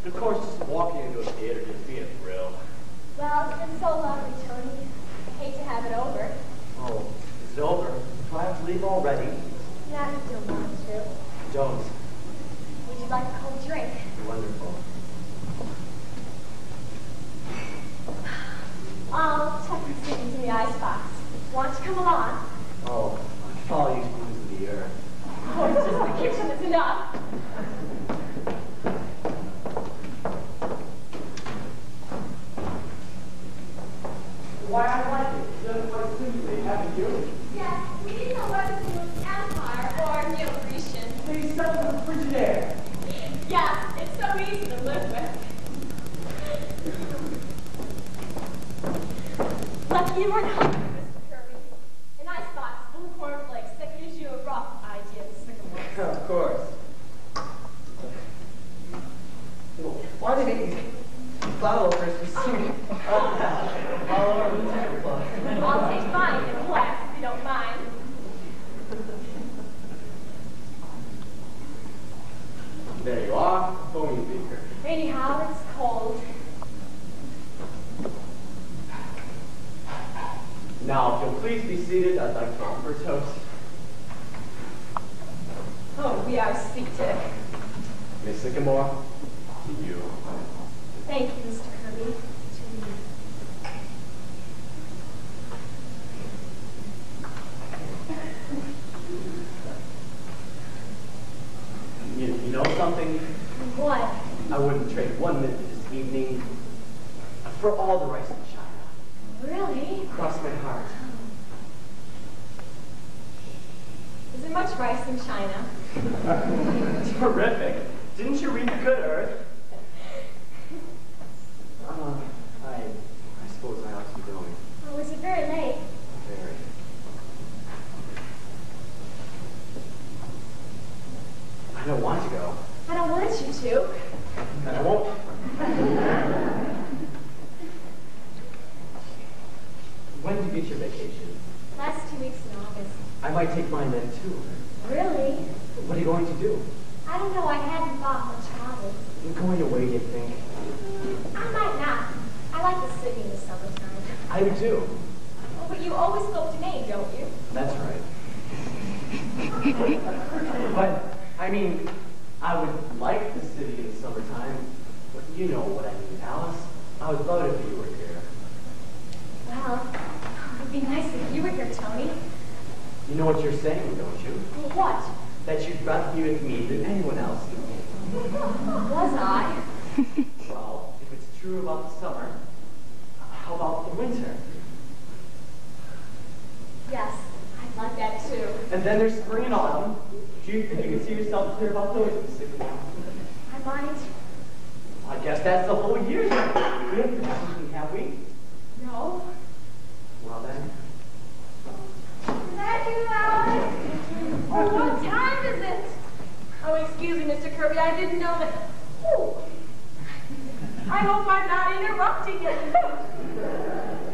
Of course, just walking into a theater gives me a thrill. Well, it's been so lovely, Tony. I hate to have it over. Oh, is it over? Do I have to leave already? Not if you don't want to. Don't. Would you like a cold drink? Wonderful. I'll tuck this into the icebox. Want to come along? Oh, I follow you to the earth. Oh, it's just the kitchen is enough. Why I like it. It doesn't quite suit me, haven't you? Yes, we didn't know whether to use Empire or Neo-Grecian. They sell the Frigidaire. Yes, it's so easy to live with. Lucky you weren't hungry, Mr. Kirby. An icebox full of cornflakes that gives you a rough idea of sycamore. Of course. Why do they make these bottle openers for soup? All over the tablecloth. I'll take mine in class if you don't mind. There you are, foamy beaker. Anyhow, it's cold. Now, if you'll please be seated, I'd like to offer a toast. Oh, we are seated. Miss Sycamore, to you. Thank you, Mr. Kirby. You know something? What? I wouldn't trade 1 minute this evening for all the rice in China. Really? Cross my heart. Is there much rice in China? Terrific. Didn't you read The Good Earth? I suppose I ought to be going. Oh, is it very late? Very. I don't want to go. I don't want you to. And I won't. When do you get your vacation? Last 2 weeks in August. I might take mine then too. Really? What are you going to do? I don't know. I hadn't thought much about it. You're going away, do you think? I might not. I like the city in the summertime. I do too. Oh, but you always go to Maine, don't you? That's right. But, I mean, I would like the city in the summertime, but you know what I mean, Alice. I would love it if you were here. Well, it would be nice if you were here, Tony. You know what you're saying, don't you? What? That you'd rather be with me than anyone else. Was I? Well, if it's true about the summer, how about the winter? Yes, I'd like that too. And then there's spring and autumn. Do you think you can see yourself clear about those in 6 months? I might. I guess that's the whole year. We haven't had something, have we? No. Well then. Is that you, Alice? Oh, what time is it? Oh, excuse me, Mr. Kirby. I didn't know that. Oh. I hope I'm not interrupting you.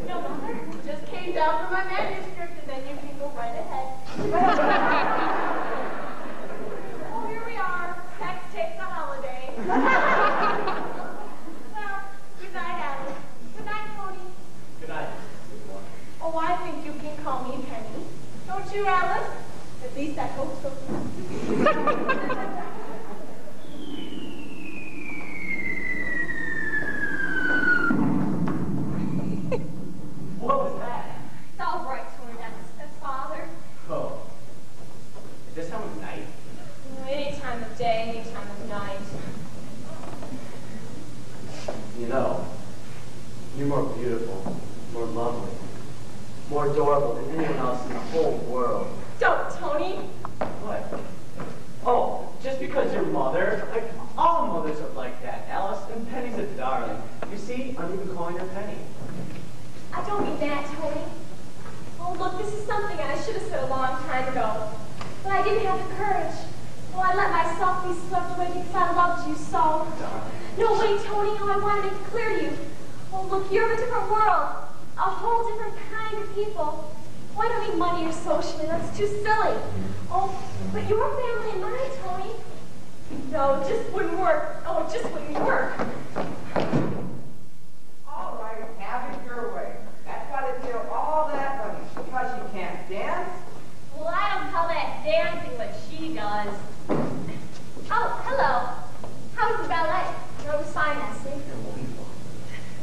No, Mother. Just came down from my manuscript, and then you can go right ahead. Oh, here we are. Text takes a holiday. Well, good night, Alice. Good night, Tony. Good night. Oh, I think you can call me Penny. Don't you, Alice? At least I hope so. What was that? It's all right, Tony. That's Father. Oh. Is this time of night? Any time of day, any time of night. You know, you're more beautiful, more lovely, more adorable than anyone else in the whole world. Don't, Tony. What? Oh, just because you're mother. All mothers are like that, Alice, and Penny's a darling. You see, I'm even calling her Penny. I don't mean that, Tony. Oh, look, this is something I should have said a long time ago. But I didn't have the courage. Oh, I let myself be swept away because I loved you so. Darling. No, wait, Tony. Oh, I want to make it clear to you. Oh, look, you're of a different world. A whole different kind of people. Oh, I don't mean money or socially. That's too silly. Oh, but your family and mine, Tony. No, it just wouldn't work. Oh, it just wouldn't work. All right, have it your way. That's why they pay her all that money. Because she can't dance? Well, I don't call that dancing what she does. Oh, hello. How was the ballet? No, it was fine, Essie.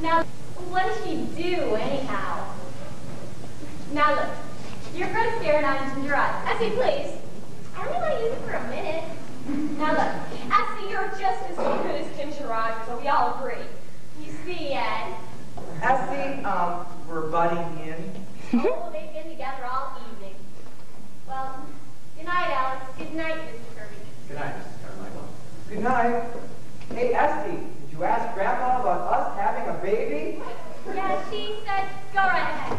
Now, what does she do, anyhow? Now, look. You're going to stare at into your eyes. Essie, please. I only want to use it for a minute. Now, look. Essie, you're just as good as Kim Sherrod, so we all agree. You see, Ed. Essie, we're butting in. Oh, they've been together all evening. Well, good night, Alice. Good night, Mr. Kirby. Good night, Mrs. Carmichael. Good night. Hey, Essie, did you ask Grandma about us having a baby? Yeah, she said, go right ahead.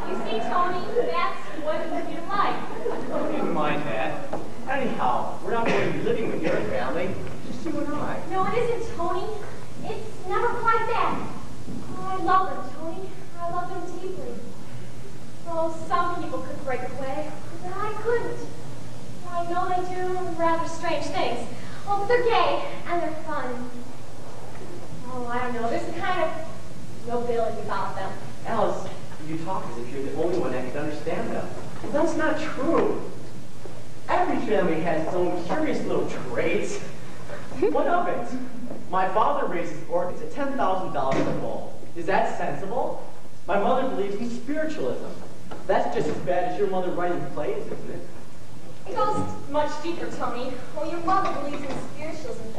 You see, Tony, that's what you like. I didn't mind that. Anyhow, we're not going to be living with your family. Just you and I. No, it isn't, Tony. It's never quite that. Oh, I love them, Tony. I love them deeply. Oh, some people could break away, but I couldn't. I know they do rather strange things. Oh, but they're gay, and they're fun. Oh, I don't know. There's a kind of nobility about them. Alice, you talk as if you're the only one that can understand them. Well, that's not true. Every family has its own curious little traits. What of it? My father raises orchids at $10,000 a bowl. Is that sensible? My mother believes in spiritualism. That's just as bad as your mother writing plays, isn't it? It goes much deeper, Tony. Well, your mother believes in spiritualism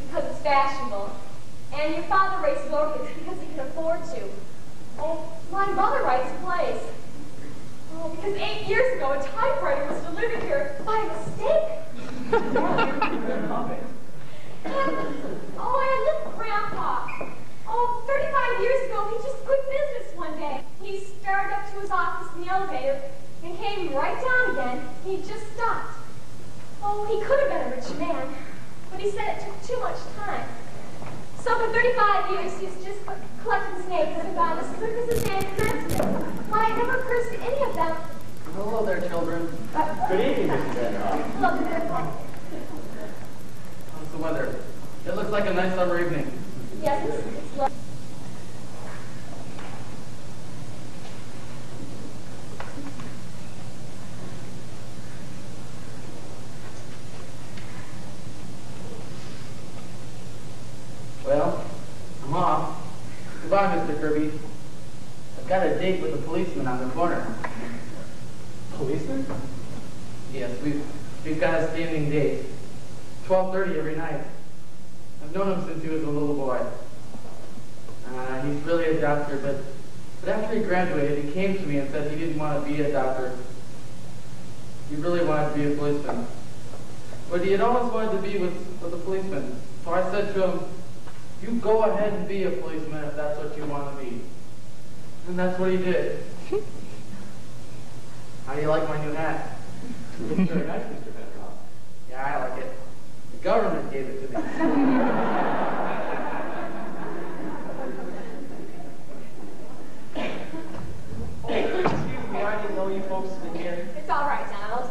because it's fashionable. And your father raises orchids because he can afford to. Oh, my mother writes plays. Oh, because 8 years ago a typewriter was delivered here by mistake. Oh, I live with Grandpa. Oh, 35 years ago, he just quit business one day. He started up to his office in the elevator and came right down again. He just stopped. Oh, he could have been a rich man, but he said it took too much time. So for 35 years, he's just collecting snakes and gone to circuses and conventions. Why, it never occurs to any of them. Hello there, children. Good evening, Mrs. Vanderhoff. Hello, Grandpa. How's the weather? It looks like a nice summer evening. Yes, it's lovely. Well, I'm off. Goodbye, Mr. Kirby. I've got a date with a policeman on the corner. Policeman? Yes, we've got a standing date. 12:30 every night. I've known him since he was a little boy. He's really a doctor, but after he graduated, he came to me and said he didn't want to be a doctor. He really wanted to be a policeman. What he had always wanted to be was a policeman. So I said to him, you go ahead and be a policeman if that's what you want to be. And that's what he did. How do you like my new hat? It's very nice, Mr. Vanderhoff. Yeah, I like it. The government gave it to me. Excuse me, I didn't know you folks were here. It's all right, Donald.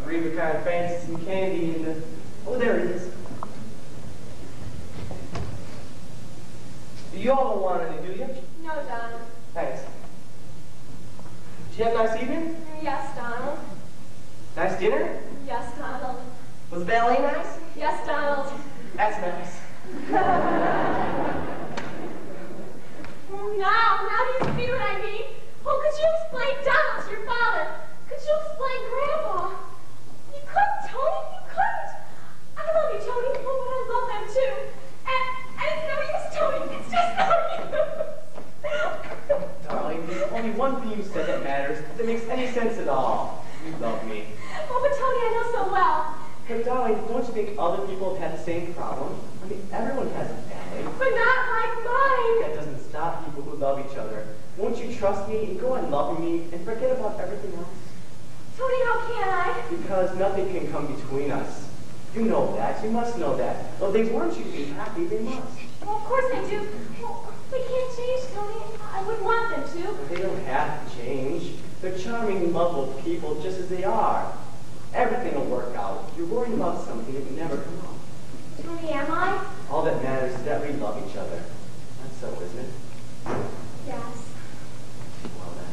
Reba kind of fancy some candy and oh, there it is. You all don't want any, do you? No, Donald. Thanks. Did you have a nice evening? Yes, Donald. Nice dinner? Yes, Donald. Was the ballet nice? Yes, Donald. That's nice. Now do you see what I mean? Oh, could you explain Donald to your father? Could you explain Grandpa? You couldn't, Tony. You couldn't. I love you, Tony. Oh, but I love them too. And it's no use, Tony. It's just no use. Darling, there's only one thing you said that matters, that makes any sense at all. You love me. Oh, but Tony, I know so well. But darling, don't you think other people have had the same problem? I mean, everyone has a family. But not like mine. That doesn't stop people who love each other. Won't you trust me and go on loving me and forget about everything else? Tony, how can I? Because nothing can come between us. You know that. You must know that. Though they want you to be happy, they must. Well, of course they do. Well, they can't change, Tony. I wouldn't want them to. They don't have to change. They're charming, lovable people just as they are. Everything will work out. You're worrying about something that would never come up. Tony, am I? All that matters is that we love each other. That's so, isn't it? Yes. Well then.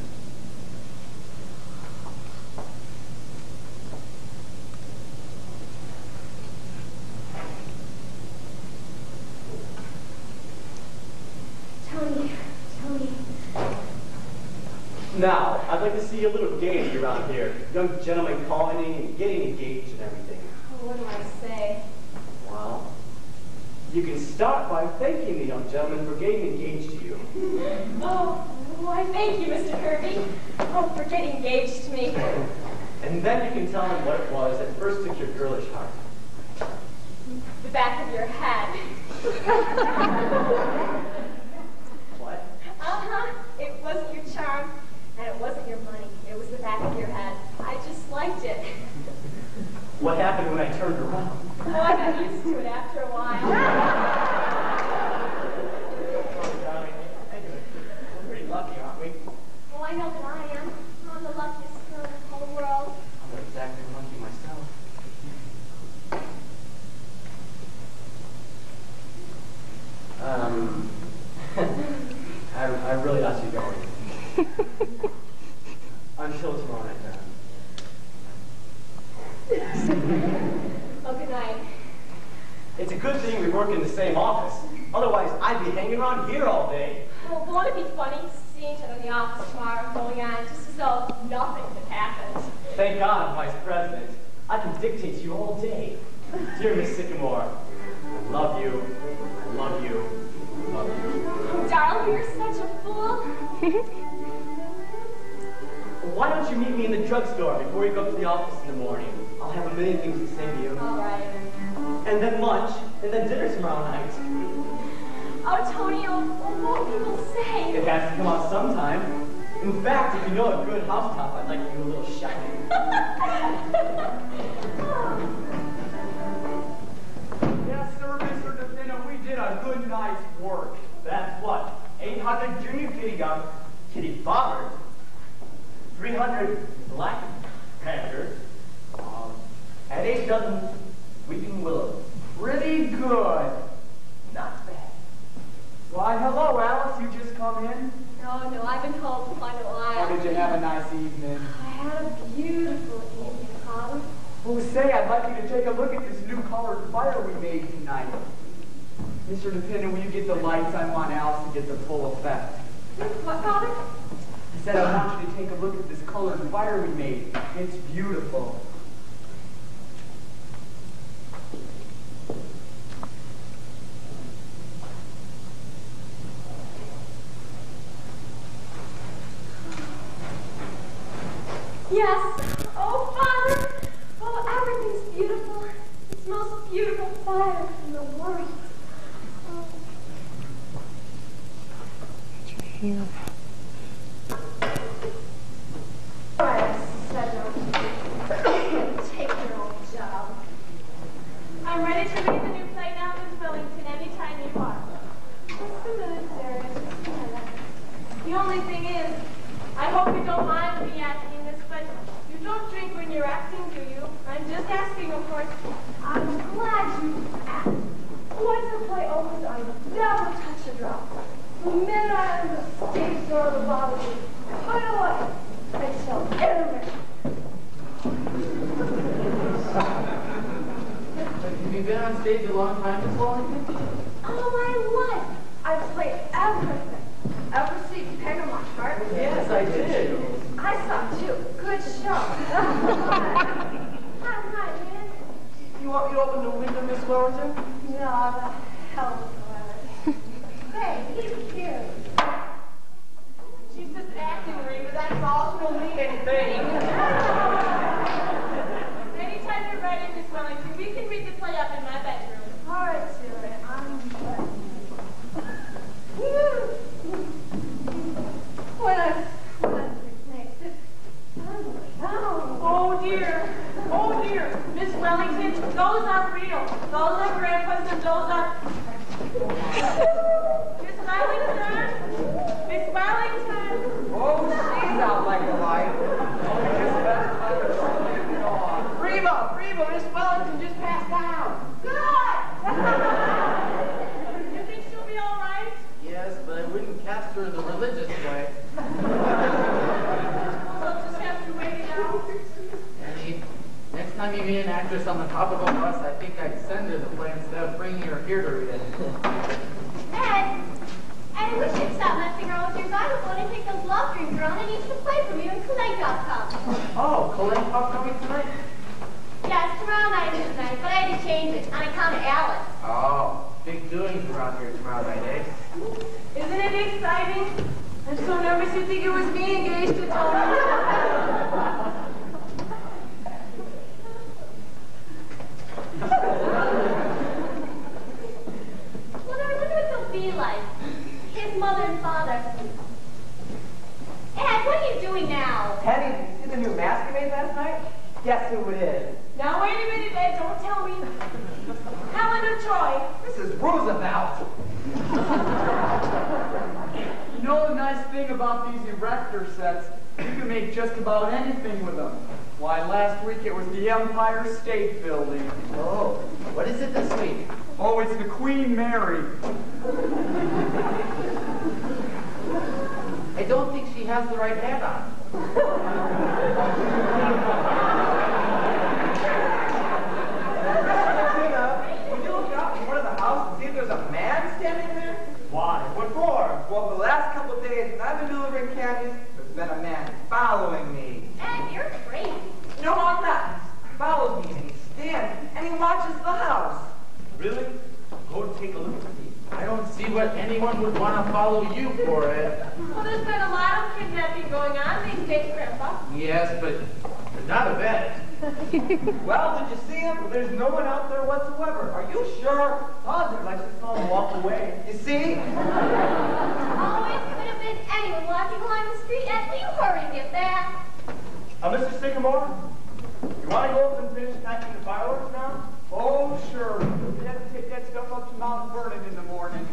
Tony. Now, I'd like to see a little gaiety around here. Young gentlemen calling and getting engaged and everything. Oh, what do I say? Well, you can start by thanking the young gentleman for getting engaged to you. Oh, why thank you, Mr. Kirby. Oh, for getting engaged to me. And then you can tell him what it was that first took your girlish heart. The back of your head. What? Uh-huh. It wasn't your charm, and it wasn't your money. It was the back of your head. I just liked it. What happened when I turned around? Oh, I got used to it after a while. Oh, darling. Anyway, we're pretty lucky, aren't we? Oh, I know that I am. I'm the luckiest girl in the whole world. I'm not exactly lucky myself. I really ought to be going. Until tomorrow night, Oh, good night. It's a good thing we work in the same office. Otherwise, I'd be hanging around here all day. Well, won't it be funny seeing each other in the office tomorrow going on just as though nothing had happened? Thank God I'm Vice President. I can dictate to you all day. Dear Miss Sycamore, I love you. I love you. I love you. Oh, darling, you're such a fool. Why don't you meet me in the drugstore before you go up to the office in the morning? I'll have a million things to say to you. All right. And then lunch, and then dinner tomorrow night. Oh, Tony, what will people say? It has to come out sometime. In fact, if you know a good housetop, I'd like to do a little shopping. Yes, sir, Mr. DeFino, we did a good night's work. That's what? 800 junior kitty bobbers, 300 black panthers, and 8 dozen weeping willows. Pretty good. Not bad. Why, hello, Alice. You just come in? No, I've been told for quite a while. Or did you have a nice evening? I had a beautiful evening, Father. Oh, say, I'd like you to take a look at this new colored fire we made tonight. Mr. DeFino, will you get the lights? I want Alice to get the full effect. What, Father? I said I want you to take a look at this colored fire we made. It's beautiful. Yes. Oh, Father. Oh, everything's beautiful. It's the most beautiful fire in the world. Oh. All right, said no. Take your own job. I'm ready to read the new play now, Miss Wellington, anytime you are. Just a minute, Sarah. Just a minute. The only thing is, I hope you don't mind me asking this, but you don't drink when you're acting, do you? I'm just asking, of course. I'm glad you asked. Once the play opens, I will never touch a drop. The minute I'm in the stage door of the bottle, put it away until intermission. Have you been on stage a long time, Miss Wellington? All my life, I've played everything. Ever see Pegamon Heart? Yes, I did. I saw too. Good show. Hi, man. You want me to open the window, Miss Wellington? No, the hell with the Hey, he's here. She's just acting, Rita. That's all. She don't mean anything. Anytime you're ready, Miss Wellington, we can read the play up in my bedroom. All right, Sarah. I'm ready. What a next. Oh dear, Miss Wellington, those are real. Those are grandpas and those are. Miss Wellington, Oh, she's out like a light. but Miss Wellington just passed out. Good! You think she'll be all right? Yes, but I wouldn't cast her in the religious way. We'll just have to wait it out. Annie, next time you meet an actress on the top of a bus, I think I'd send her the play instead of bringing her here to read it. Ed, we should stop messing around with your xylophone and take those love dreams around and each to play from you and Kalei.com. Oh, Colleen Pop coming tonight? Yes, tomorrow night is tonight, but I had to change it on account of Alice. Oh, big doings around here tomorrow night, eh? Isn't it exciting? I'm so nervous you'd think it was me engaged to Tony. Well, I wonder what they'll be like. His mother and father. Ed, what are you doing now? Teddy, did you see the new mask you made last night? Guess who it is? Now wait a minute, Ed, don't tell me. Helen of Troy. Mrs. Roosevelt. You know the nice thing about these erector sets, you can make just about anything with them. Why, last week it was the Empire State Building. Oh, what is it this week? Oh, it's the Queen Mary. I don't think she has the right hat on. Would you look out in front of the house and see if there's a man standing there? Why? What for? Well, the last couple of days when I've been delivering candies, there's been a man following me. Ed, you're crazy. No, I'm not. He follows me and he stands and he watches the house. Really? Go take a look at me. I don't see what anyone would want to follow you for, Ed. Well, there's been a lot of kidnapping going on these days, Grandpa. Yes, but not a bet. Well, did you see him? Well, there's no one out there whatsoever. Are you sure? Father, I just saw him walk away. You see? Oh, it could have been anyone walking along the street. Ed, will you hurry and get back? Mr. Sycamore, you want to go up and finish packing the fireworks now? Oh, sure. We have to take that stuff up to Mount Vernon in the morning.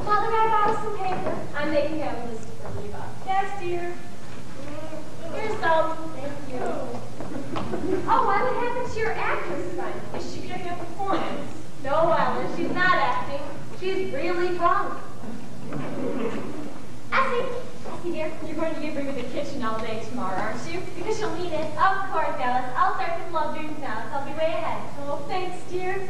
Mother, I brought some paper. I'm making out a list for Reba. Yes, dear. Here's some. Thank you. Oh, what happened to your actress friend? Is she giving a performance? No, Ellen, she's not acting. She's really drunk. Essie, dear, you're going to give Reba the kitchen all day tomorrow, aren't you? Because she'll need it. Of course, Alice. I'll start this love dreams now, so I'll be way ahead. Oh, thanks, dear.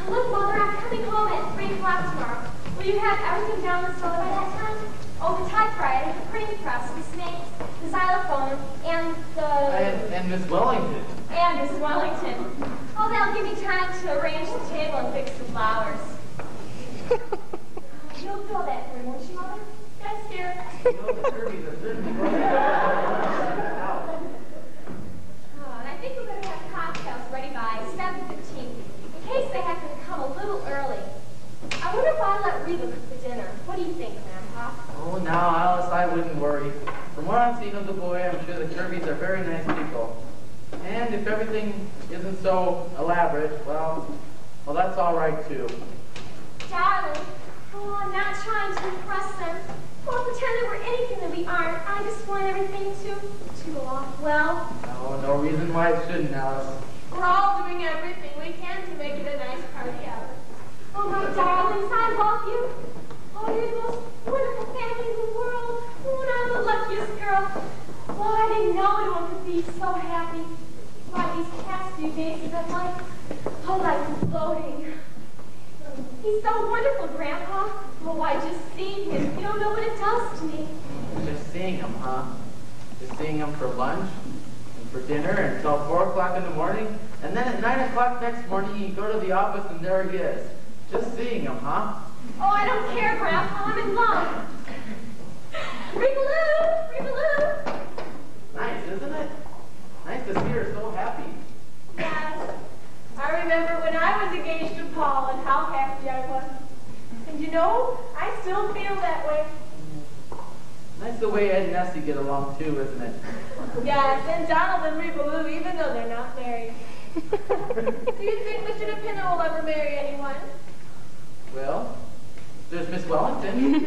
Look, Mother, I'm coming home at 3 o'clock tomorrow. Will you have everything down the cellar by that time? Oh, the typewriter, the printing press, the snakes, the xylophone, and the... And Miss Wellington. And Miss Wellington. Oh, that'll give me time to arrange the table and fix the flowers. You'll fill that for me, won't you, Mother? Yes, dear. You know, the Kirby's are certainly going to Oh, and I think we're going to have cocktails ready by 7:15, in case they happen to come a little early. I wonder if I'll let Reba cook the dinner. What do you think, Grandpa? Oh, now, Alice, I wouldn't worry. From what I've seen of the boy, I'm sure the Kirbys are very nice people. And if everything isn't so elaborate, well, that's all right, too. Darling, oh, I'm not trying to impress them or pretend that we're anything that we aren't. I just want everything to go off well. No reason why it shouldn't, Alice. We're all doing everything we can to make it a nice party, Alice. Oh, my darlings, I love you. Oh, you're the most wonderful family in the world. Oh, and I'm the luckiest girl. Oh, I didn't know anyone could be so happy. Why, these past few days have been like floating. He's so wonderful, Grandpa. Oh, I just see him. You don't know what it does to me. Just seeing him, huh? Just seeing him for lunch and for dinner until 4 o'clock in the morning. And then at 9 o'clock next morning, you go to the office and there he is. Just seeing him, huh? Oh, I don't care, Grandpa. I'm in love. Reba-loo! Reba-loo! Nice, isn't it? Nice to see her so happy. Yes. I remember when I was engaged to Paul and how happy I was. And you know, I still feel that way. Nice the way Ed and Essie get along too, isn't it? Yes, and Donald and Reba-loo, even though they're not married. Do you think Mr. DePinna will ever marry anyone? Well, there's Miss Wellington.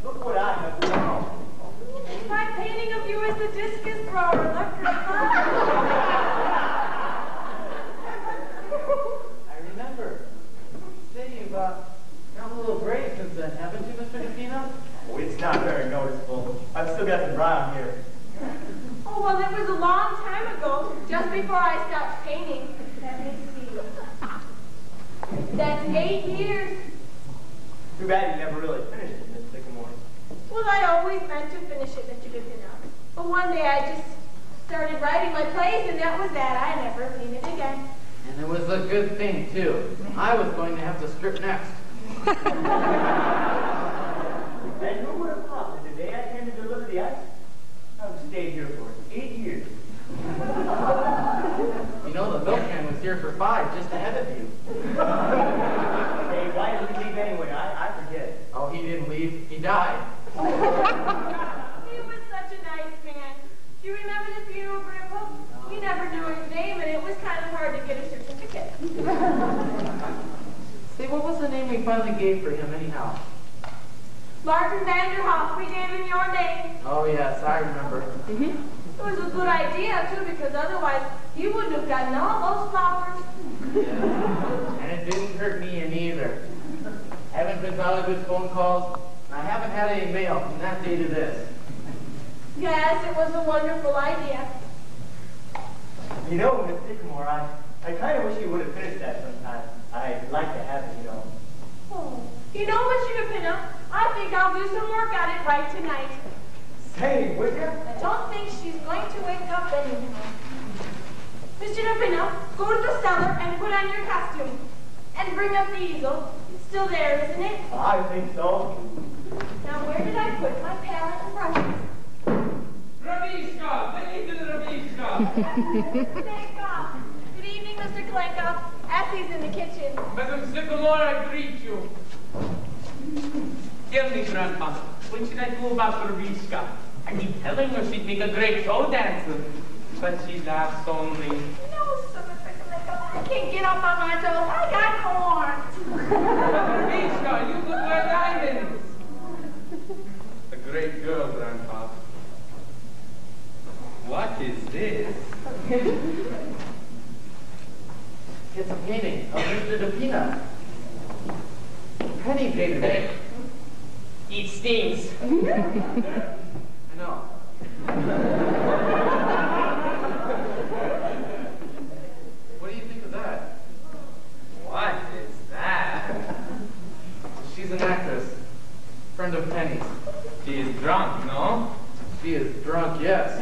Look what I have found. My painting of you as the discus thrower. Look, Grandpa. I remember. Say, you've got a little gray since then, haven't you, Mr. DePina? Oh, it's not very noticeable. I've still got the brown here. Oh, well, it was a long time ago, just before I stopped painting. Let me see. That's 8 years. Too bad you never really finished it, Miss Sycamore. Well, I always meant to finish it, Mr. DePino. But one day I just started writing my plays, and that was that. I never painted again. And it was a good thing, too. I was going to have to script next. And who would have thought that the day I came to deliver the ice, I would stay here for 8 years. You know, the milk man was here for 5, just ahead of you. Hey, why did he leave anyway? I forget. Oh, he didn't leave. He died. He was such a nice man. Do you remember the funeral, Grandpa? He never knew his name, and it was kind of hard to get a certificate. Say, what was the name we finally gave for him, anyhow? Martin Vanderhoff, we gave him your name. Oh, yes, I remember. It was a good idea, too, because otherwise you wouldn't have gotten all those flowers. Yeah. And it didn't hurt me any either. Haven't been out of his phone calls. I haven't had any mail from that day to this. Yes, it was a wonderful idea. You know, Miss Sycamore, I kind of wish you would have finished that sometime. I'd like to have it, you know. Oh. You know, Mr. DePino, I think I'll do some work on it right tonight. Say, would you? I don't think she's going to wake up anyhow. Mr. DePino, go to the cellar and put on your costume. And bring up the easel. It's still there, isn't it? I think so. Now, where did I put my palette and brushes? Ravishka! The little Ravishka! Thank God. Good evening, Mr. Klenkoff. Essie's in the kitchen. Madam Sycamore, I greet you. Tell me, Grandpa, what should I do about Ravishka? I keep telling her she'd make a great show dancer, but she laughs only. No, sir, Mr. Klenkoff. I can't get up on my toes. I got corns. Ravishka, you could wear diamonds. A great girl, Grandpa. What is this? It's a painting of Mr. DePina. Penny painted it. It stings. I know. What do you think of that? What is that? She's an actress. Friend of Penny's. She is drunk, no? She is drunk, yes.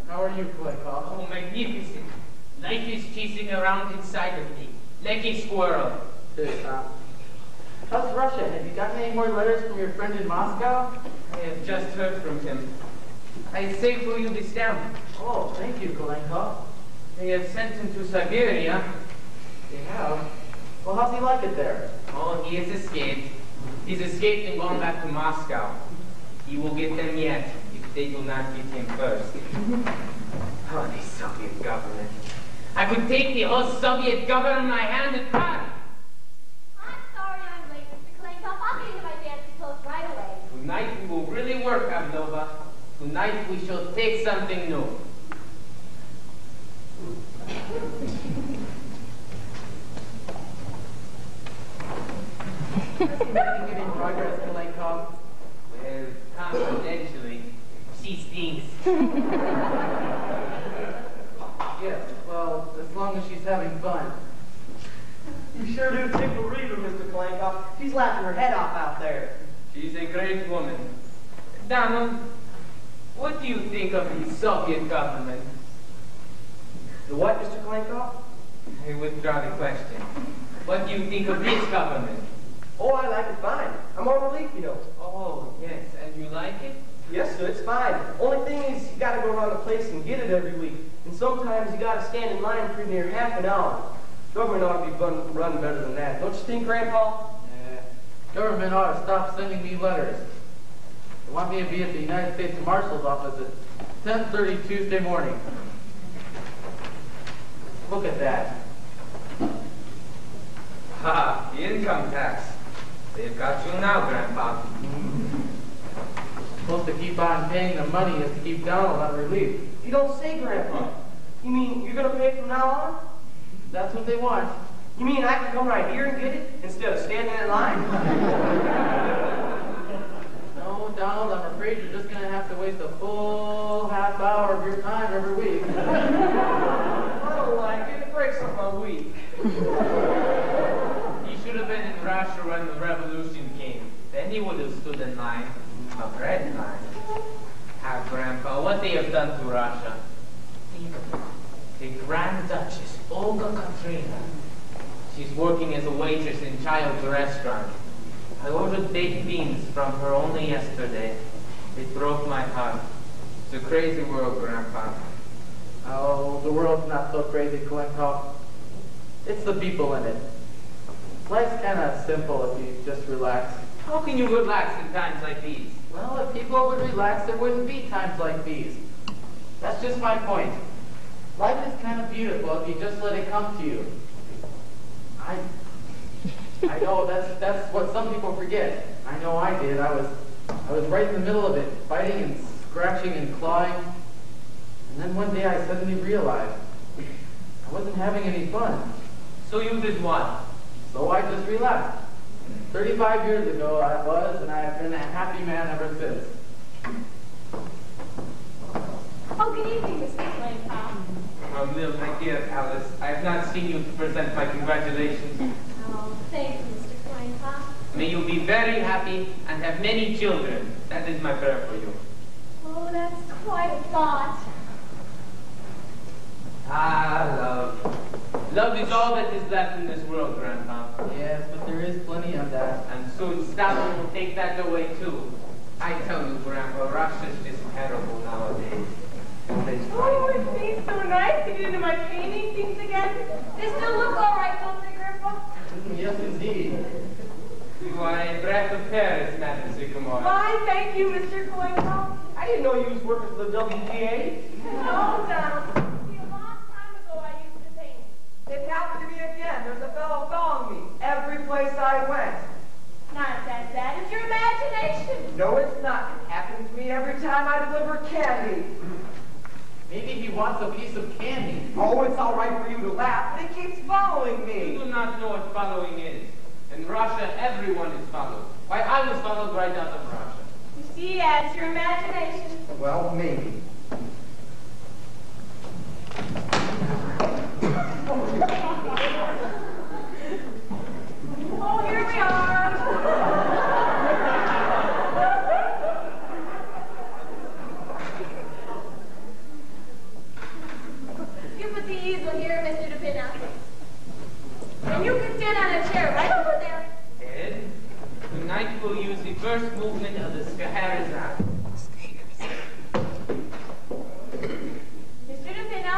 How are you, Klenkoff? Oh, magnificent. Life is chasing around inside of me, like a squirrel. Hey, how's Russia? Have you gotten any more letters from your friend in Moscow? I have just heard from him. I saved for you this stamp. Oh, thank you, Klenkoff. They have sent him to Siberia. They have? Well, how's he like it there? Oh, he has escaped. He's escaped and gone back to Moscow. He will get them yet, if they do not get him first. Oh, the Soviet government. I could take the whole Soviet government in my hand and run. I'm sorry I'm late, Mr. Klenkoff. I'll get into my dancing clothes right away. Tonight we will really work, Avlova. Tonight we shall take something new. Is he making it in progress, Klenkoff? Well, confidentially, she stinks. Yes, well, as long as she's having fun. You sure do tickle Reba, Mr. Klenkoff. She's laughing her head off out there. She's a great woman. Donald, what do you think of the Soviet government? The what, Mr. Klenkoff? I withdraw the question. What do you think of this government? Oh, I like it fine. I'm on relief, you know. Oh, yes, and you like it? Yes, sir, it's fine. Only thing is, you gotta go around the place and get it every week. And sometimes you gotta stand in line for near half an hour. Government ought to be run better than that. Don't you think, Grandpa? Government ought to stop sending me letters. They want me to be at the United States Marshal's office at 10:30 Tuesday morning. Look at that. Ha, the income tax. They've got you now, Grandpa. Supposed to keep on paying the money is to keep Donald on relief. You don't say, Grandpa. You mean you're gonna pay from now on? That's what they want. You mean I can come right here and get it instead of standing in line? No, Donald, I'm afraid you're just gonna have to waste a full half hour of your time every week. I don't like it. It breaks up my week. He should have been in Russia when the revolution came. Then he would have stood in line. A red line. Ah, Grandpa, what they have done to Russia. Think of it. The Grand Duchess, Olga Katrina. She's working as a waitress in Child's restaurant. I ordered baked beans from her only yesterday. It broke my heart. It's a crazy world, Grandpa. Oh, the world's not so crazy, Kolenkov. It's the people in it. Life's kind of simple if you just relax. How can you relax in times like these? Well, if people would relax, there wouldn't be times like these. That's just my point. Life is kind of beautiful if you just let it come to you. I know that's what some people forget. I know I did. I was right in the middle of it, fighting and scratching and clawing. And then one day I suddenly realized I wasn't having any fun. So you did what? So I just relaxed. 35 years ago I was, and I have been a happy man ever since. Oh, good evening, Mr. Kolenkov. Lil, my dear Alice, I have not seen you to present my congratulations. Oh, thank you, Mr. Kolenkov. May you be very happy and have many children. That is my prayer for you. Oh, that's quite a thought. Ah, love. Love is all that is left in this world, Grandpa. Yes, but there is plenty of that. And soon Stalin will take that away too. I tell you, Grandpa, Russia's just terrible nowadays. Oh, it seems so nice to get into my painting things again. They still look all right, don't they, Grandpa? Yes, indeed. You are a breath of Paris, Madame Sycamore. Fine, thank you, Mr. Kolenkov. I didn't know you was working for the WPA. No, Donald. See, a long time ago I used to paint. It happened to me again. There's a fellow following me every place I went. Not that bad. It's your imagination. No, it's not. It happens to me every time I deliver candy. Maybe he wants a piece of candy. Oh, it's all right for you to laugh, but it keeps following You me. do not know what following is. In Russia, everyone is followed. Why, I was followed right out of Russia. You see, yeah, it's your imagination. Well, maybe. Oh, here we are. You put the easel here, Mr. DePina. And you can stand on a chair right over there. Ed, tonight we'll use the first movement of the Scheherazade. Mr. DePina,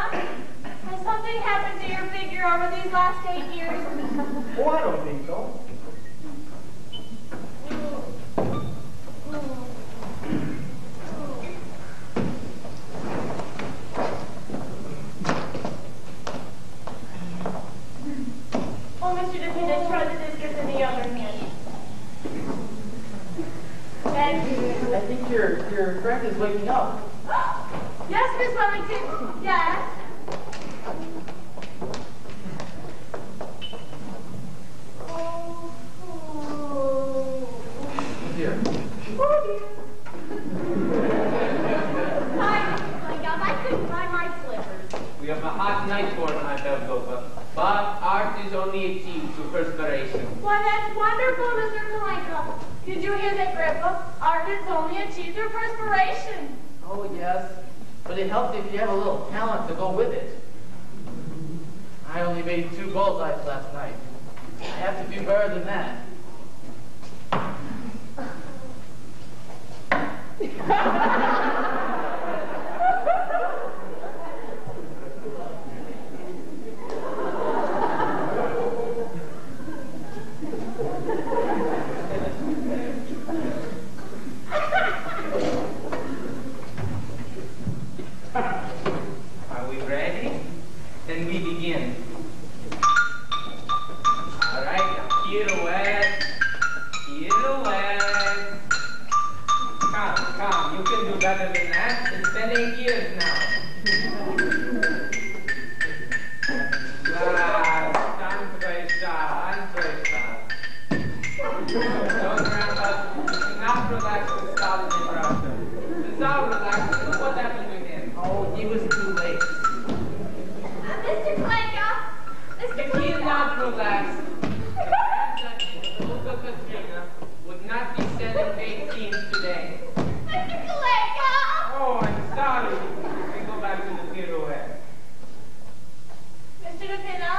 has something happened to your figure over these last 8 years? Oh, I don't think so. Oh, Mr. DePina, try the discus in the other hand. Thank you. I think your friend is waking up. Yes, Miss Wellington. Yes. Oh, Here. I couldn't find my slippers. We have a hot night for it, my Belgova. But art is only achieved through perspiration. why, that's wonderful, Mr. Kalenka. Did you hear that, Grandpa? Art is only achieved through perspiration. Oh, yes. But it helps if you have a little talent to go with it. I only made 2 bullseyes last night. I have to do better than that. Are we ready? Then we begin. All right, now pirouette, No, Grandpa, you cannot relax with Stalin in Russia. The Tsar relaxed. Look what happened with him. Oh, he was too late. Mr. Clanka! Mr. If he had Clanka! not relaxed, Olga Katrina would not be 17 today. Mr. Clanka! Oh, I'm sorry. We go back to the pirouette. Mr. DePina,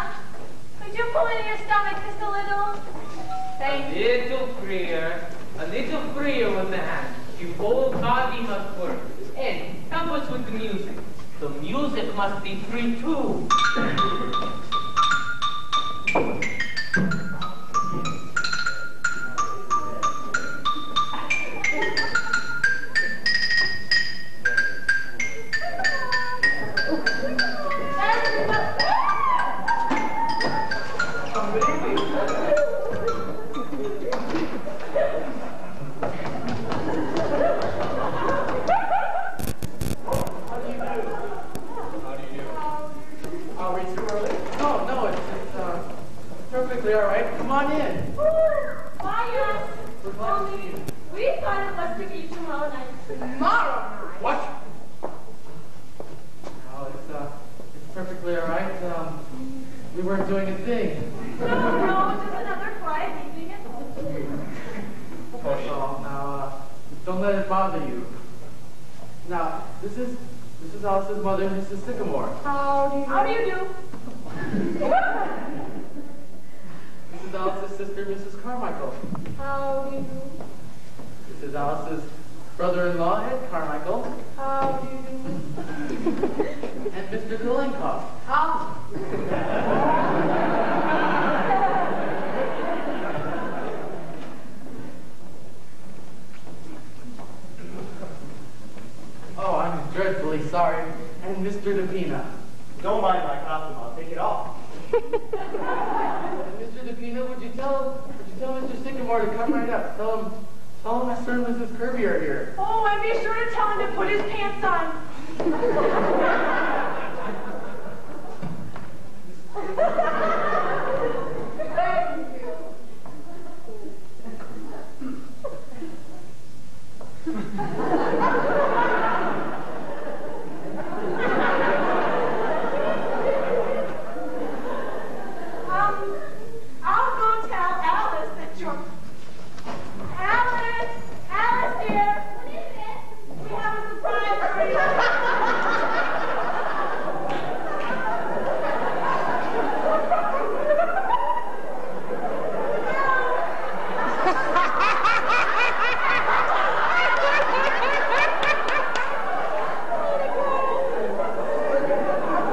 could you pull in your stomach just a little? Thank you. A little freer with the hand. Your whole body must work. And help us with the music. The music must be free too. Are we too early? No, it's perfectly all right. Come on in. Why, yes. We're glad to see you. We thought it was to be tomorrow night. Tomorrow night? What? No, it's perfectly all right. We weren't doing a thing. No, just another quiet evening at home. So now, don't let it bother you. Now, this is Alice's mother, Mrs. Sycamore. How do you do? This is Alice's sister, Mrs. Carmichael. How do you do? This is Alice's brother-in-law, Ed Carmichael, How do you do? and Mr. Zelenkoff. How? Oh, I'm dreadfully sorry. And Mr. DePina. Don't mind my costume, I'll take it off. And Mr. DePina, would you tell Mr. Sycamore to come right up? Tell him Mr. and Mrs. Kirby are here. Oh, and be sure to tell him to put his pants on. Thank you. I'll go tell Alice that you're... Alice, dear. What is it? We have a surprise for you.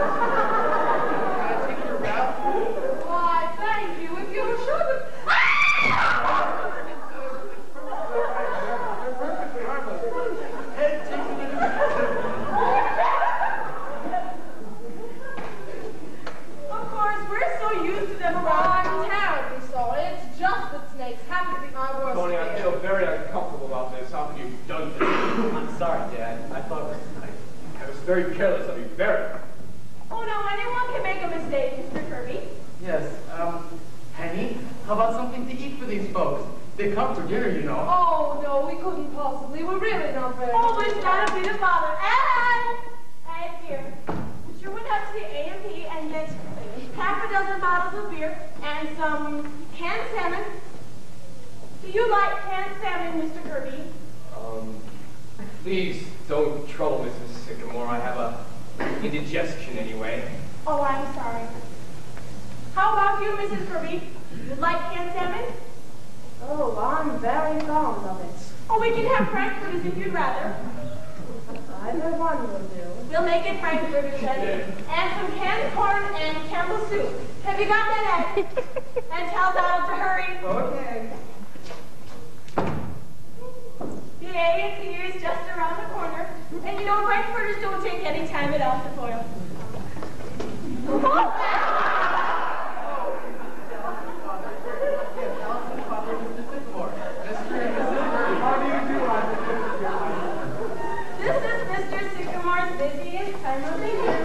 Can I take your wrap? Why, thank you. If you were sure that... They're perfectly harmless. Ed takes it in. Of course, we're so used to them around town, so it's just that snakes happen to be my worst Tony, I fear. feel very uncomfortable about this. How can you have done this? I'm sorry, Dad. I thought it was nice. I was very careless of you, very. Oh no, anyone can make a mistake, Mr. Kirby. Yes, Penny, how about something to eat for these folks? They come for dinner, you know. Oh no, we couldn't possibly. We're really not very... Oh, it's not a bit of bother. Ed, here. Put your one out to the A&P and get half a dozen bottles of beer and some canned salmon. Do you like canned salmon, Mr. Kirby? Please don't trouble Mrs. Sycamore. I have a indigestion anyway. Oh, I'm sorry. How about you, Mrs. Kirby? You'd like canned salmon? Oh, I'm very fond of it. Oh, we can have frankfurters if you'd rather. Either one will do. We'll make it frankfurters then. And some canned corn and Campbell soup. Have you got that, Ed? And tell Donald to hurry. Okay. The A&P is just around the corner. And you know, frankfurters don't take any time at all to boil. Yes, Alice's father, Mr. Sycamore. Mr. and Mrs. Kirby. How do you do, Aunt This is Mr. Sycamore's busiest time of the year.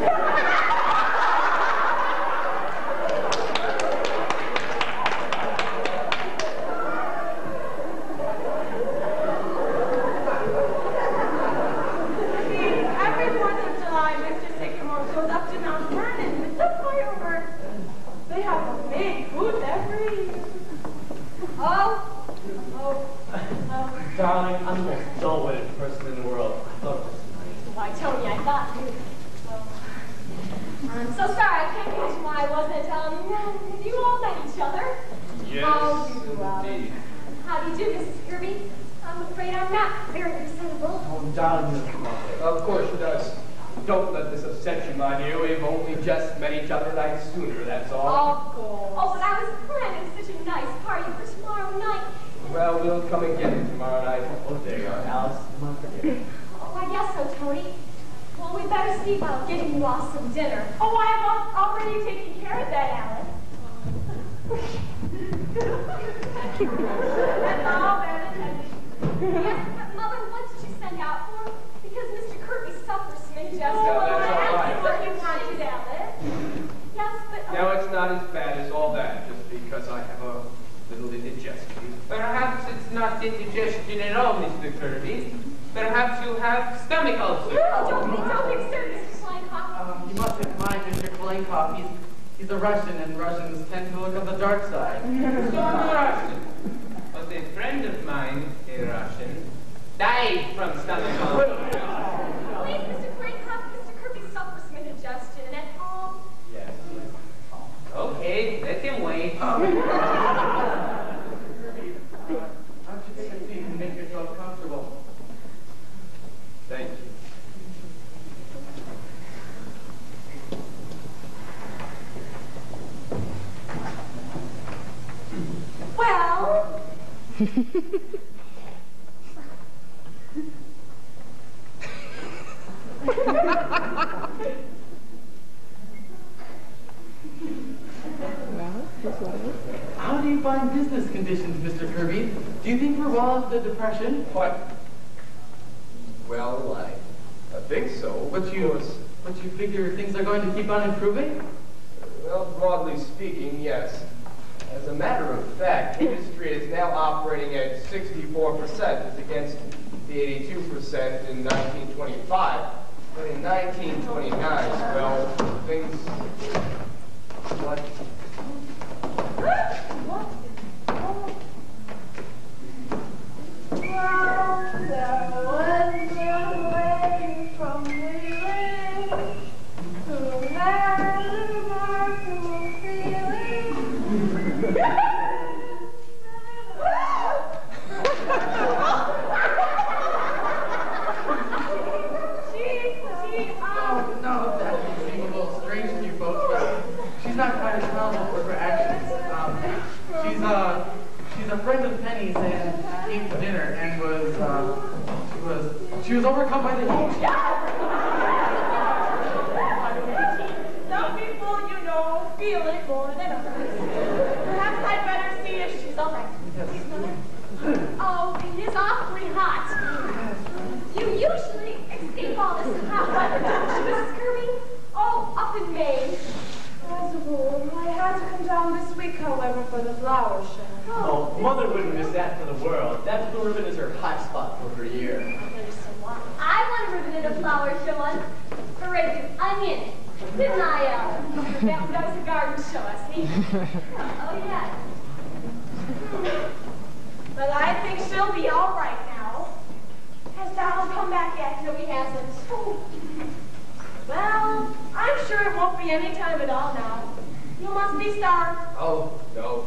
that's all. Of course. Oh, but I was planning such a nice party for tomorrow night. Well, we'll come and get it tomorrow night. Oh, there you are, Alice. Come on, forget it. Oh, I guess so, Tony. Well, we better see about getting you all some dinner. Oh, I have already taken care of that, Alice. That's all that is. Yes, but Mother, what did you send out for? Because Mr. Kirby suffers some indigestion. Oh, that's all that's right. what you wanted, Alice. Yes, but... Now, it's not as bad as all that, just because I have a little indigestion. Perhaps it's not indigestion at all, Mr. Kirby. Perhaps you have stomach ulcer. Don't be certain, Mr. Kleinkoff. You mustn't mind Mr. Kleinkoff. He's a Russian, and Russians tend to look on the dark side. So I'm a Russian. But a friend of mine, a Russian, died from stomach ulcer. Please, Mr. Kleinkoff, Mr. Kirby suffers some indigestion, and at home... Yes. Okay, let him wait. Kirby, why don't you take a seat and make yourself comfortable? Thank you. Well, How do you find business conditions, Mr. Kirby? Do you think we're well out of the Depression? What? Well, I think so. But you figure things are going to keep on improving? Well, broadly speaking, yes. As a matter of fact, industry is now operating at 64% as against the 82% in 1925. But in 1929, well, things... What? well, there was a way from wheeling who had a remarkable feeling. Oh, no, that may seem a little strange to you folks, but she's not quite accountable for her actions. She's a friend of Penny's and came to dinner and she was overcome by the heat. Some people, you know, feel it more than others. Perhaps I'd better see if she's all right. Oh, it is awfully hot. You usually escape all this hot weather, don't you, Mrs. Kirby? Oh, up in May. As a rule, I had to come down this week, however, for the flower show. Oh, Mother wouldn't miss that for the world. That Blue Ribbon is her hot spot for her year. I won a ribbon at a flower show once for raising onion. Didn't I, that was a garden show, I see. Oh, yes. But I think she'll be all right now. Has Donald come back yet? No, he hasn't. Well, I'm sure it won't be any time at all now. You must be starved. Oh, no.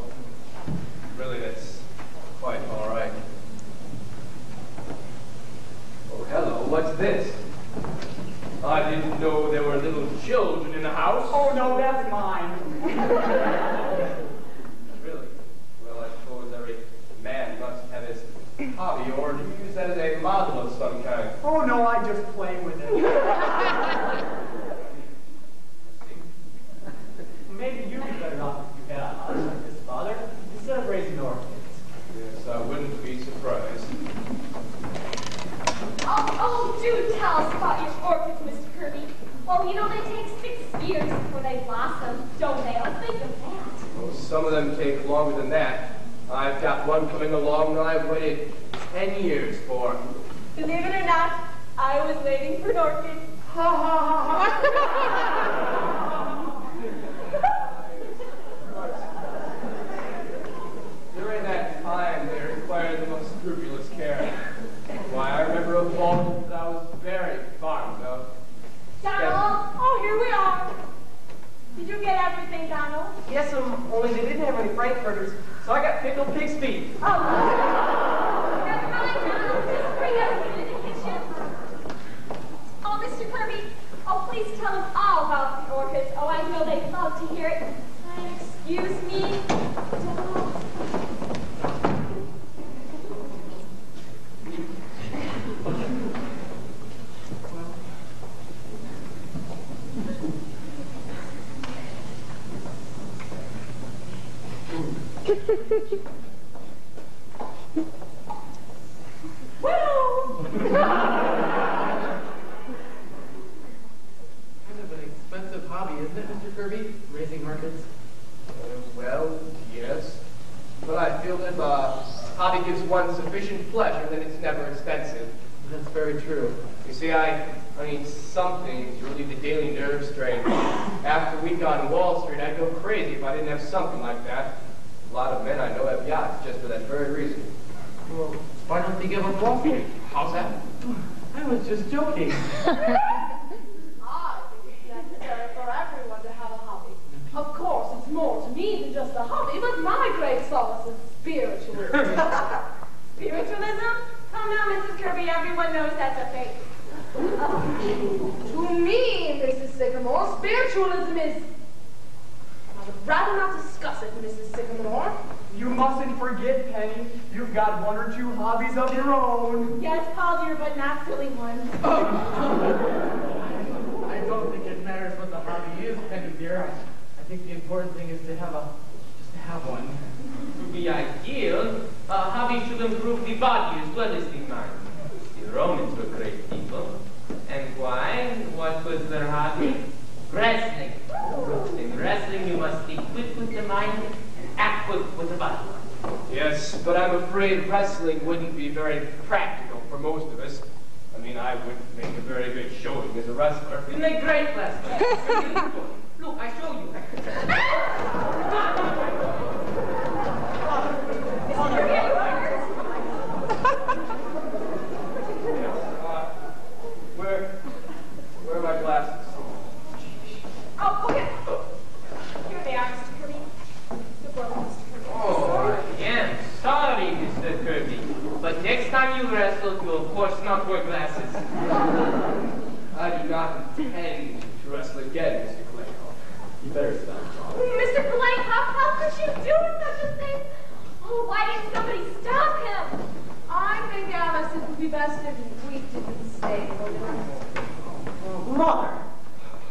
Really, that's quite all right. Oh, hello, what's this? I didn't know there were little children in the house. Oh, no, that's mine. Really? Well, I suppose every man must have his hobby, or do you use that as a model of some kind? Oh, no, I just play with it. Maybe you'd be better off if you had a house like this, Father, instead of raising orphans. Yes, I wouldn't be surprised. Oh, do tell us about your orchids, Mr. Kirby. Well, you know, they take 6 years before they blossom, don't they? Oh, think of that. Well, some of them take longer than that. I've got one coming along that I've waited 10 years for. Believe it or not, I was waiting for an orchid. Ha ha ha ha. During that time, they required the most scrupulous care. Why, I remember a bulb that I was very fond of. Donald! Oh, here we are. Did you get everything, Donald? Yes, only they didn't have any frankfurters, so I got pickled pig's feet. Oh, never mind, Donald. Just bring everything in the kitchen. Oh, Mr. Kirby. Oh, please tell them all about the orchids. Oh, I know they'd love to hear it. Excuse me. Kind of an expensive hobby, isn't it, Mr. Kirby? Raising orchids? Well, yes. But I feel that if a hobby gives one sufficient pleasure, then it's never expensive. That's very true. You see, I need something to relieve the daily nerve strain. After a week on Wall Street, I'd go crazy if I didn't have something like that. A lot of men I know have yachts just for that very reason. Well, why don't they give up Wall Street? How's that? I was just joking. I think it's necessary for everyone to have a hobby. Of course, it's more to me than just a hobby, but my great solace is spiritualism. Spiritualism? Come now, Mrs. Kirby, everyone knows that's a fake. To me, Mrs. Sycamore, spiritualism is... I would rather not discuss it, Mrs. Sycamore. You mustn't forget, Penny, you've got one or two hobbies of your own. Yes, Paul dear, but not silly ones. I don't think it matters what the hobby is, Penny dear. I think the important thing is to have one. To be ideal, a hobby should improve the body as well as the mind. The Romans were great people. And why? What was their hobby? Wrestling. In wrestling, you must be quick with the mind and act quick with the body. Yes, but I'm afraid wrestling wouldn't be very practical for most of us. I mean, I wouldn't make a very good showing as a wrestler. You make great wrestlers. Look, I show you. Where are my glasses? Oh, okay. Here they are, Mr. Kirby. The brother, Mr. Kirby. Oh, I am sorry, Mr. Kirby. But next time you wrestle, you'll of course not wear glasses. I do not intend to wrestle again, Mr. Clayton. You better stop. Mr. Blank, how could you do such a thing? Oh, why didn't somebody stop him? I think, Alice, it would be best if we didn't stay for dinner. Mother!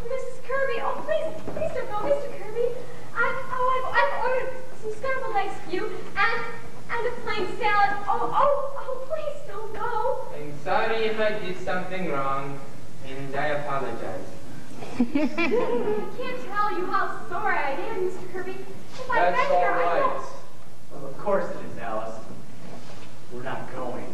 Mrs. Kirby, oh, please don't go, Mr. Kirby. I've ordered some scrambled eggs for you and a plain salad. Oh, please don't go. I'm sorry if I did something wrong, and I apologize. I can't tell you how sorry I am, Mr. Kirby. If I'd That's been all here, I right. know. Well, of course it is, Alice. We're not going.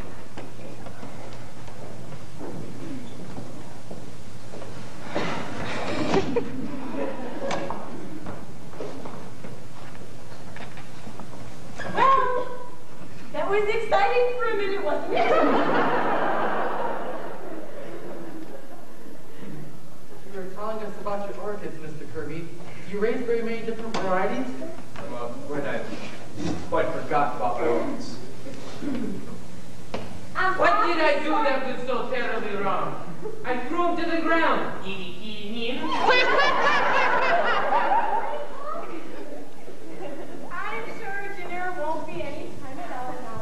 Well, that was exciting for a minute, wasn't it? You were telling us about your orchids, Mr. Kirby. Do you raise very many different varieties? I'm afraid I quite forgot about my orchids. What did I do that was so terribly wrong? I threw him to the ground. I'm sure dinner won't be any time at all now.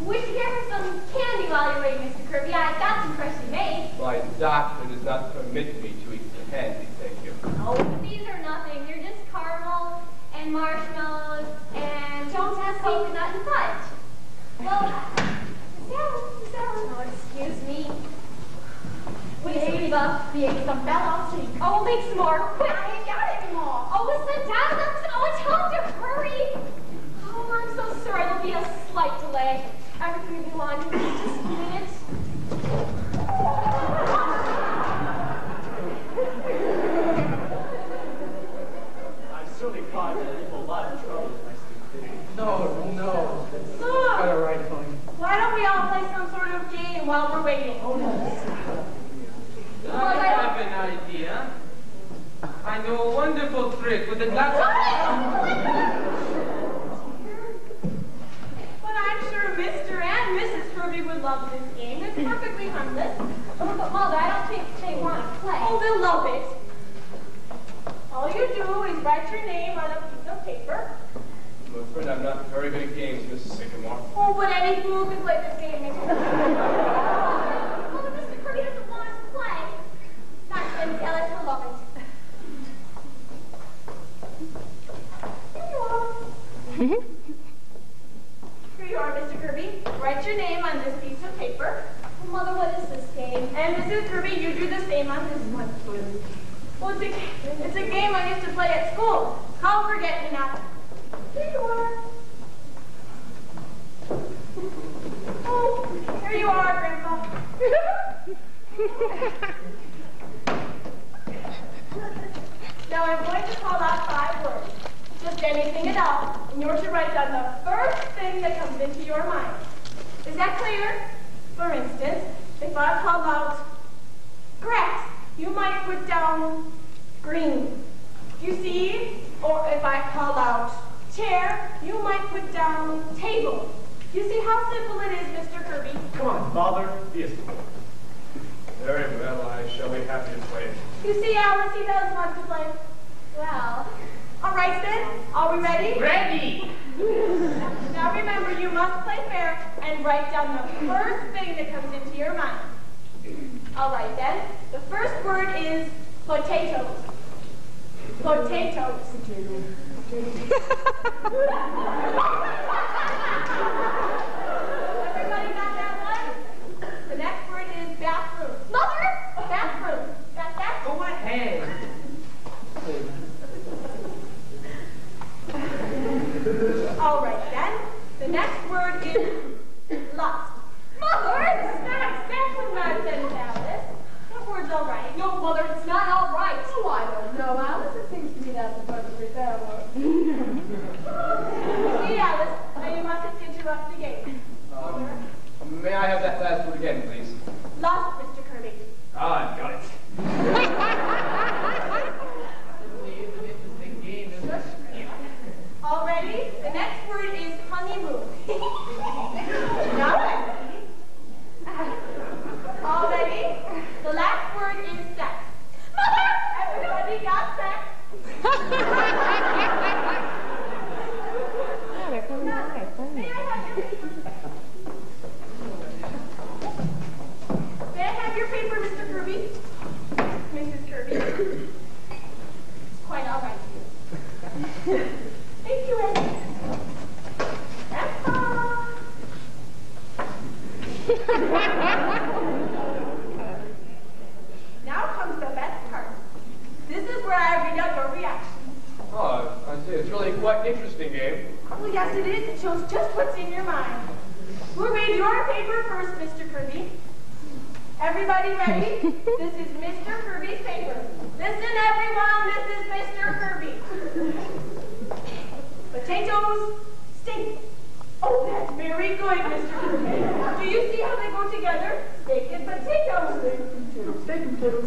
Would you care for some candy while you're waiting, Mr. Kirby? I've got some freshly made. My doctor does not permit me to eat candy, thank you. Oh, these are nothing. They're just caramel and marshmallows and coconut and fudge. Well, Sarah, oh, excuse me. We ate some bellows. Oh, we'll make some more. Quick! I ain't got any more. Oh, we'll sit down. Oh, tell them to hurry. Oh, I'm so sorry. There'll be a slight delay. Everything will be on in just a minute. I've certainly caused people a lot of trouble with my stupidity. No. It's Look. quite all right, Tony. Why don't we all play some sort of game while we're waiting? Oh, no. I have an idea. I know a wonderful trick with a glass of... But I'm sure Mr. and Mrs. Kirby would love this game. It's perfectly harmless. Oh, but Mother, I don't think they want to play. Oh, they'll love it. write your name on a piece of paper. I'm afraid I'm not very good at games, Mrs. Sycamore. Oh, but any fool can play this game, Mr. Kirby. Well, if Mr. Kirby doesn't want us to play, not then tell us to love it. Here you are. Here you are, Mr. Kirby. Write your name on this piece of paper. Well, Mother, what is this game? And Mrs. Kirby, you do the same on this one. Well, it's a game I used to play at school. Called Forget Me Not. Here you are. Oh, here you are, Grandpa. Now I'm going to call out 5 words. Just anything at all. And you're to write down the first thing that comes into your mind. Is that clear? For instance, if I call out grass, you might put down green. You see? Or if I call out chair, you might put down table. You see how simple it is, Mr. Kirby? Come on, Father, be a sport. Very well, I shall be happy to play. You see, Alice, he does want to play. Well, All right, then. Are we ready? Ready! Now remember, you must play fair and write down the first thing that comes into your mind. All right, then. The first word is potatoes. Potatoes. Everybody got that one? The next word is bathroom. Mother! Bathroom. Got that? Go ahead. All right, then. The next word is lost. Mother! It's not exactly what I said, Alice. That word's all right. No, Mother, it's not all right. Oh, I don't know, Alice. It seems to me that's a perfectly fair word. See, Alice, now you mustn't interrupt the game. May I have that last word again, please? Lost, Mr. Kirby. Ah, got it. All ready? The next word is honeymoon. Now ready? All ready? The last word is sex. Mother! Everybody got sex? May I have your paper? May I have your paper, Mr. Kirby? Mrs. Kirby? It's quite all right here. Thank you, Eddie. Grandpa. Now comes the best part. This is where I read out your reaction. Oh, I see. It's really quite an interesting game. Well, yes, it is. It shows just what's in your mind. We'll read your paper first, Mr. Kirby. Everybody ready? This is Mr. Kirby's paper. Listen, everyone. This is Mr. Kirby. Potatoes, steak. Oh, that's very good, Mr. Kirby. Do you see how they go together? Steak and potatoes. Steak and potatoes.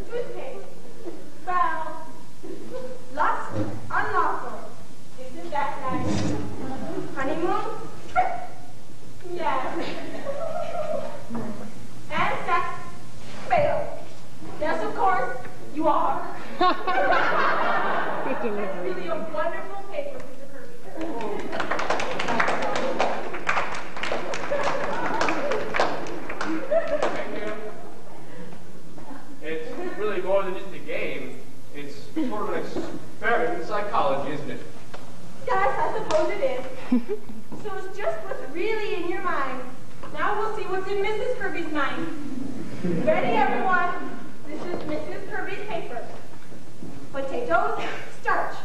Toothpaste. Well, lust, unlawful. Isn't that nice? Honeymoon? Yeah. And sex? Fail. Yes, of course, you are. It's really a wonderful paper, Mr. Kirby. Thank you. It's really more than just a game. It's sort of an experiment in psychology, isn't it? Yes, I suppose it is. So it's just what's really in your mind. Now we'll see what's in Mrs. Kirby's mind. Ready, everyone? This is Mrs. Kirby's paper. Potatoes, starch.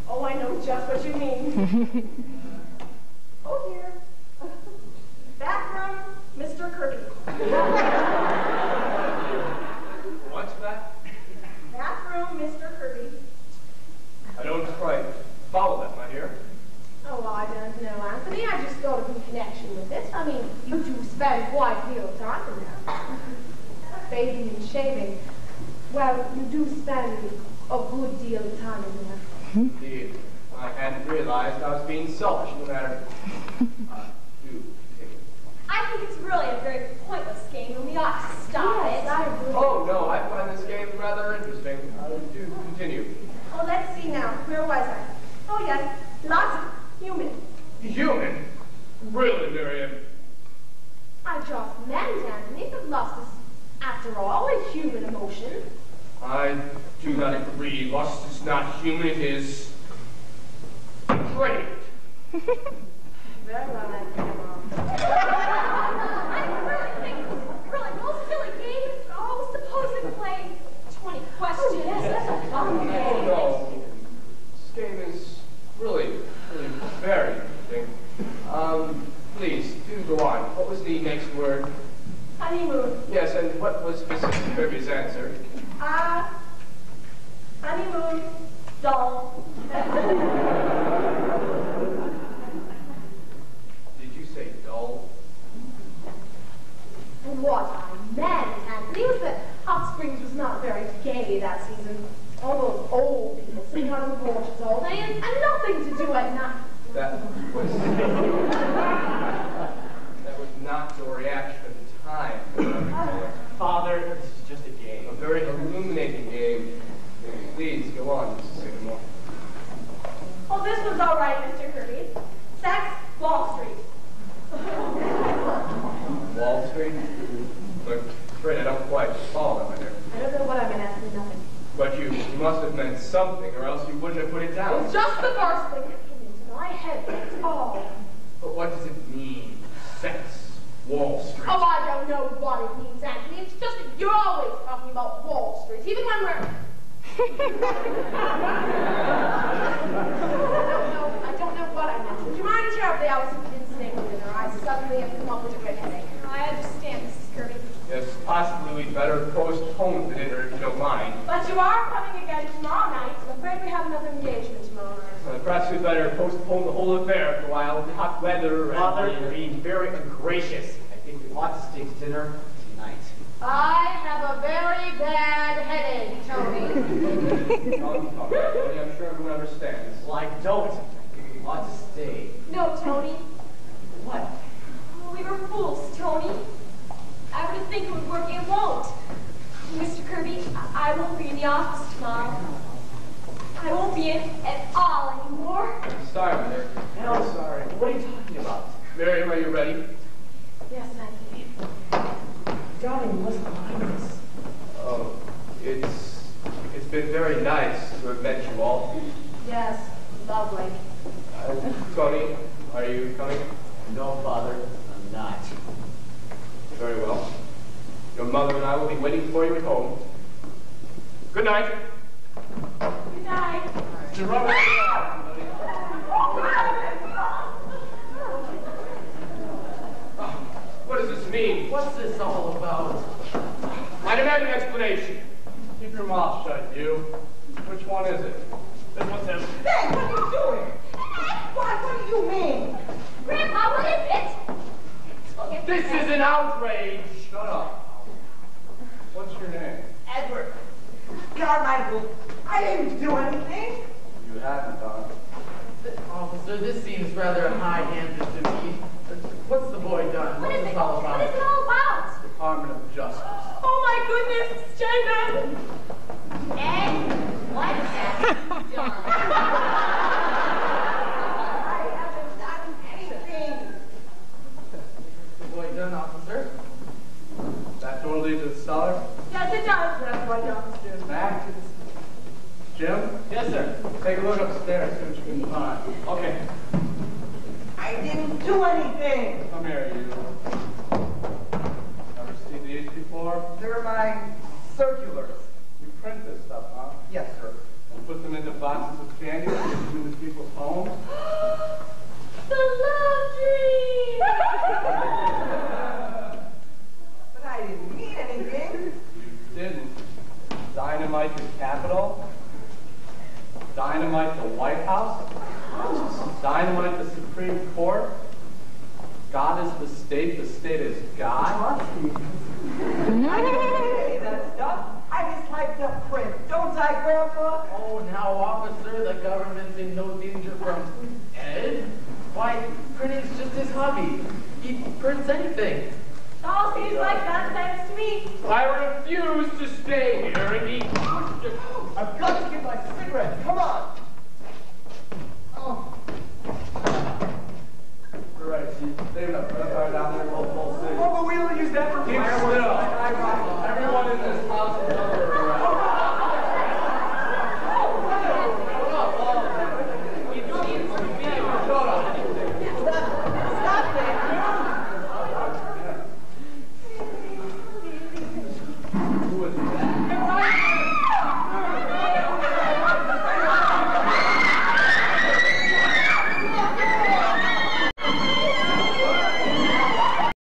Oh, I know just what you mean. Oh, dear. Bathroom, Mr. Kirby. What's that? Bathroom, Mr. Kirby. I don't quite follow that, my dear. Oh, I don't know, Anthony. I just thought of in connection with this. I mean, you do spend quite a deal of time in there. Bathing and shaving. Well, you do spend a good deal of time in there. Indeed. I hadn't realized I was being selfish, no matter. Do. I think it's really a very pointless game, and we ought to stop it. I agree. Oh, no, I find this game rather interesting. Do continue. Oh, let's see now. Where was I? Oh, yes. Lots of human. Human? Really, Miriam? I just meant, Anthony, that lust is, after all, a human emotion. I do not agree. Lust is not human, it is depraved. Very well, Anthony, Mom. I really think this is really no silly game. Oh, suppose we play 20 questions. Oh, yes, that's a fun Oh, game. no. This game is really very interesting. Please, do go on. What was the next word? Honeymoon. Yes, and what was Mrs. Kirby's answer? Honeymoon. Dull. Did you say dull? What I meant, Anthony, was that Hot Springs was not very gay that season. All those old people sitting on the porches all day and nothing to do at night. That was not your reaction at the time. Father, this is just a game. A very illuminating game. Please go on, Mrs. Sycamore. Oh, this one's all right, Mr. Kirby. Sex, Wall Street. Wall Street? I'm afraid I don't quite follow, my dear. I don't know what I meant, Anthony, nothing. But you must have meant something, or else you wouldn't have put it down. It's just the first thing that came into my head, that's all. But what does it mean? Sex, Wall Street. Oh, I don't know what it means, Anthony. It's just that you're always talking about Wall Street, even when we're... I don't know what I meant. Would you mind terribly? I was in steak dinner. I suddenly have come up with a good headache. I understand, Mrs. Kirby. Yes, possibly we'd better postpone the dinner if you don't mind. But you are coming again tomorrow night. I'm afraid we have another engagement tomorrow night. Perhaps we'd better postpone the whole affair for a while. The hot weather and... Father, you're being very ungracious. I think we ought to stay to dinner tonight. I have a very bad headache, Tony. Tony, I'm sure everyone understands. Well, I don't. We ought to stay. No, Tony. What? Oh, we were fools, Tony. I would think it would work, it won't. Mr. Kirby, I won't be in the office tomorrow. I won't be in at all anymore. I'm sorry, mother. No, I'm sorry. What are you talking about? Miriam, are you ready? Yes, Anthony. Darling, you must mind this. Oh, it's been very nice to have met you all. Yes, lovely. Tony, are you coming? No, Father, I'm not. Very well. Your mother and I will be waiting for you at home. Good night. Good night. What does this mean? What's this all about? I demand an explanation. Keep your mouth shut, you. Which one is it? This one's him. Hey, what are you doing? What do you mean? Grandpa, what is it? This is an outrage. Shut up. What's your name? Edward. Carmichael, I didn't do anything. You haven't done. Officer, this seems rather high-handed to me. What's the boy done? What What's is this it? all What about? is it all about? Department of Justice. Oh my goodness, Jacob! Ed, what have you done? I haven't done anything. The boy done, officer? That door leads to the cellar? Yes, it does. That's why downstairs. Back to the... Jim? Yes, sir. Take a look upstairs, see what you can find. Okay. I didn't do anything. Come here, you. Never seen these before? They're my circulars. You print this stuff, huh? Yes, sir. And put them into boxes of candy and put them into people's homes? The laundry! But I didn't mean anything. You didn't. Dynamite the Capitol? Dynamite the White House? Dynamite the Supreme Court? God is the state is God? I didn't say that stuff. I just like the print. Don't I, Grandpa? Oh, now, officer, the government's in no danger from Ed? Why, printing's just his hobby. He prints anything. All seems like nonsense to me. I refuse to stay here and eat. I've got to get my cigarette. Come on. Oh. You're right, Chief. They've got fire down there, full city. Oh, but we only use that for Keep fireworks. still. Everyone in this house is Who was that?